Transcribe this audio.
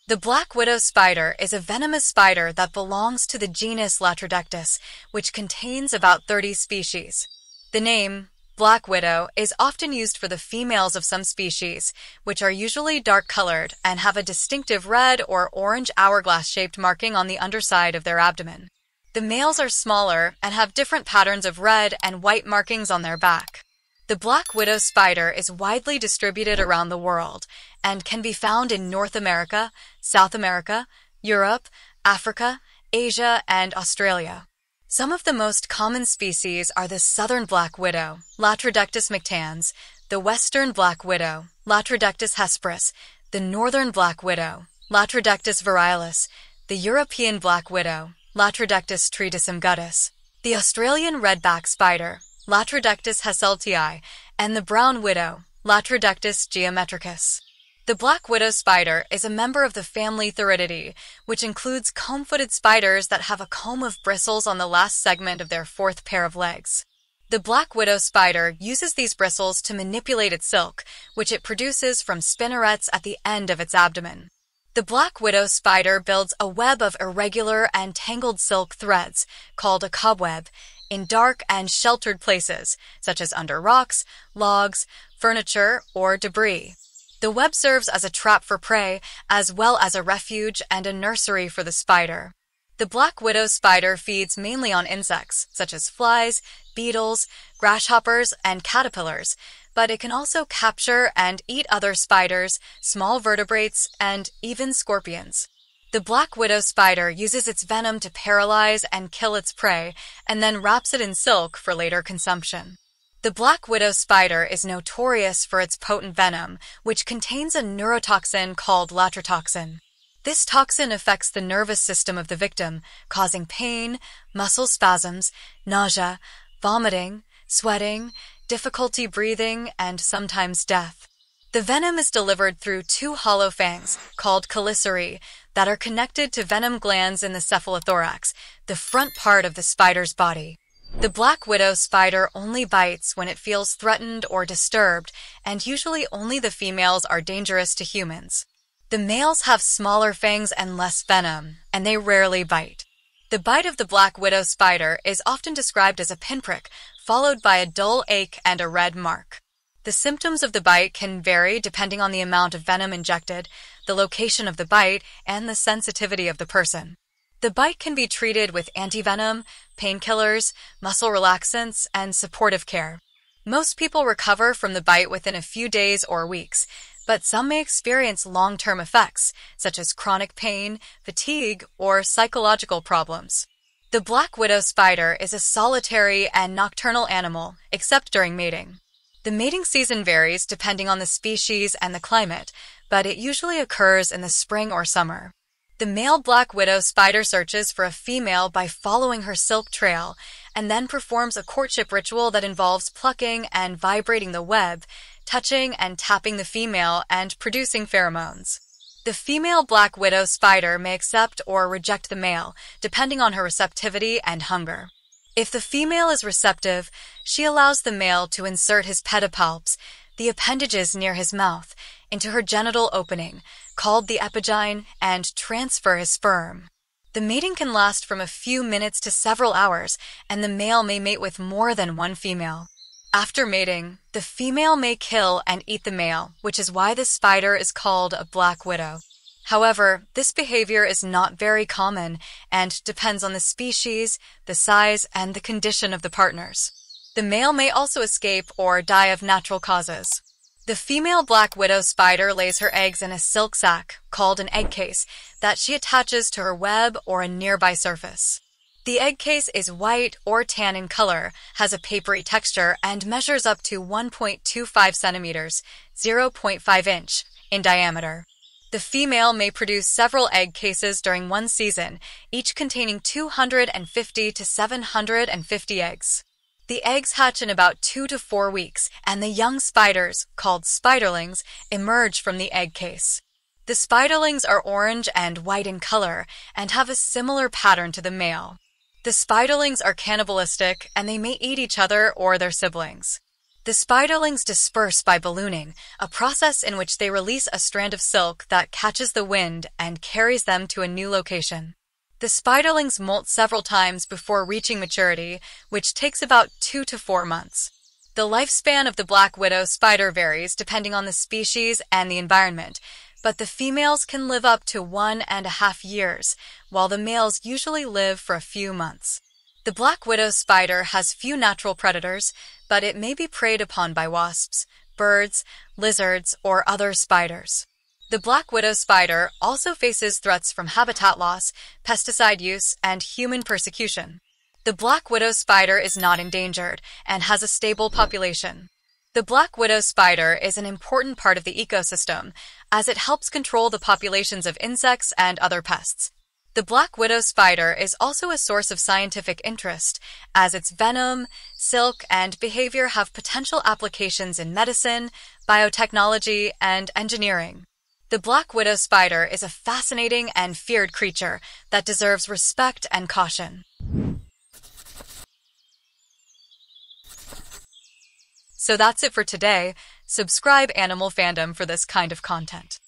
The black widow spider is a venomous spider that belongs to the genus Latrodectus, which contains about 30 species. The name, black widow, is often used for the females of some species, which are usually dark-colored and have a distinctive red or orange hourglass-shaped marking on the underside of their abdomen. The males are smaller and have different patterns of red and white markings on their back. The black widow spider is widely distributed around the world and can be found in North America, South America, Europe, Africa, Asia, and Australia. Some of the most common species are the southern black widow, Latrodectus mictans, the western black widow, Latrodectus hesperus, the northern black widow, Latrodectus virilis, the European black widow, Latrodectus tridacim guttus, the Australian redback spider, Latrodectus hesseltii, and the brown widow, Latrodectus geometricus. The black widow spider is a member of the family Theridiidae, which includes comb-footed spiders that have a comb of bristles on the last segment of their fourth pair of legs. The black widow spider uses these bristles to manipulate its silk, which it produces from spinnerets at the end of its abdomen. The black widow spider builds a web of irregular and tangled silk threads, called a cobweb, in dark and sheltered places, such as under rocks, logs, furniture, or debris. The web serves as a trap for prey, as well as a refuge and a nursery for the spider. The black widow spider feeds mainly on insects, such as flies, beetles, grasshoppers, and caterpillars, but it can also capture and eat other spiders, small vertebrates, and even scorpions. The black widow spider uses its venom to paralyze and kill its prey, and then wraps it in silk for later consumption. The black widow spider is notorious for its potent venom, which contains a neurotoxin called latrotoxin. This toxin affects the nervous system of the victim, causing pain, muscle spasms, nausea, vomiting, sweating, difficulty breathing, and sometimes death. The venom is delivered through two hollow fangs, called chelicerae, that are connected to venom glands in the cephalothorax, the front part of the spider's body. The black widow spider only bites when it feels threatened or disturbed, and usually only the females are dangerous to humans. The males have smaller fangs and less venom, and they rarely bite. The bite of the black widow spider is often described as a pinprick, followed by a dull ache and a red mark. The symptoms of the bite can vary depending on the amount of venom injected, the location of the bite, and the sensitivity of the person. The bite can be treated with antivenom, painkillers, muscle relaxants, and supportive care. Most people recover from the bite within a few days or weeks, but some may experience long-term effects, such as chronic pain, fatigue, or psychological problems. The black widow spider is a solitary and nocturnal animal, except during mating. The mating season varies depending on the species and the climate, but it usually occurs in the spring or summer. The male black widow spider searches for a female by following her silk trail, and then performs a courtship ritual that involves plucking and vibrating the web, touching and tapping the female, and producing pheromones. The female black widow spider may accept or reject the male, depending on her receptivity and hunger. If the female is receptive, she allows the male to insert his pedipalps, the appendages near his mouth, into her genital opening, called the epigyne, and transfer his sperm. The mating can last from a few minutes to several hours, and the male may mate with more than one female. After mating, the female may kill and eat the male, which is why this spider is called a black widow. However, this behavior is not very common and depends on the species, the size, and the condition of the partners. The male may also escape or die of natural causes. The female black widow spider lays her eggs in a silk sac, called an egg case, that she attaches to her web or a nearby surface. The egg case is white or tan in color, has a papery texture, and measures up to 1.25 centimeters, 0.5 inch, in diameter. The female may produce several egg cases during one season, each containing 250 to 750 eggs. The eggs hatch in about 2 to 4 weeks, and the young spiders, called spiderlings, emerge from the egg case. The spiderlings are orange and white in color, and have a similar pattern to the male. The spiderlings are cannibalistic, and they may eat each other or their siblings. The spiderlings disperse by ballooning, a process in which they release a strand of silk that catches the wind and carries them to a new location. The spiderlings molt several times before reaching maturity, which takes about 2 to 4 months. The lifespan of the black widow spider varies depending on the species and the environment, but the females can live up to 1.5 years, while the males usually live for a few months. The black widow spider has few natural predators, but it may be preyed upon by wasps, birds, lizards, or other spiders. The black widow spider also faces threats from habitat loss, pesticide use, and human persecution. The black widow spider is not endangered and has a stable population. The black widow spider is an important part of the ecosystem, as it helps control the populations of insects and other pests. The black widow spider is also a source of scientific interest, as its venom, silk, and behavior have potential applications in medicine, biotechnology, and engineering. The black widow spider is a fascinating and feared creature that deserves respect and caution. So that's it for today. Subscribe Animal Fandom for this kind of content.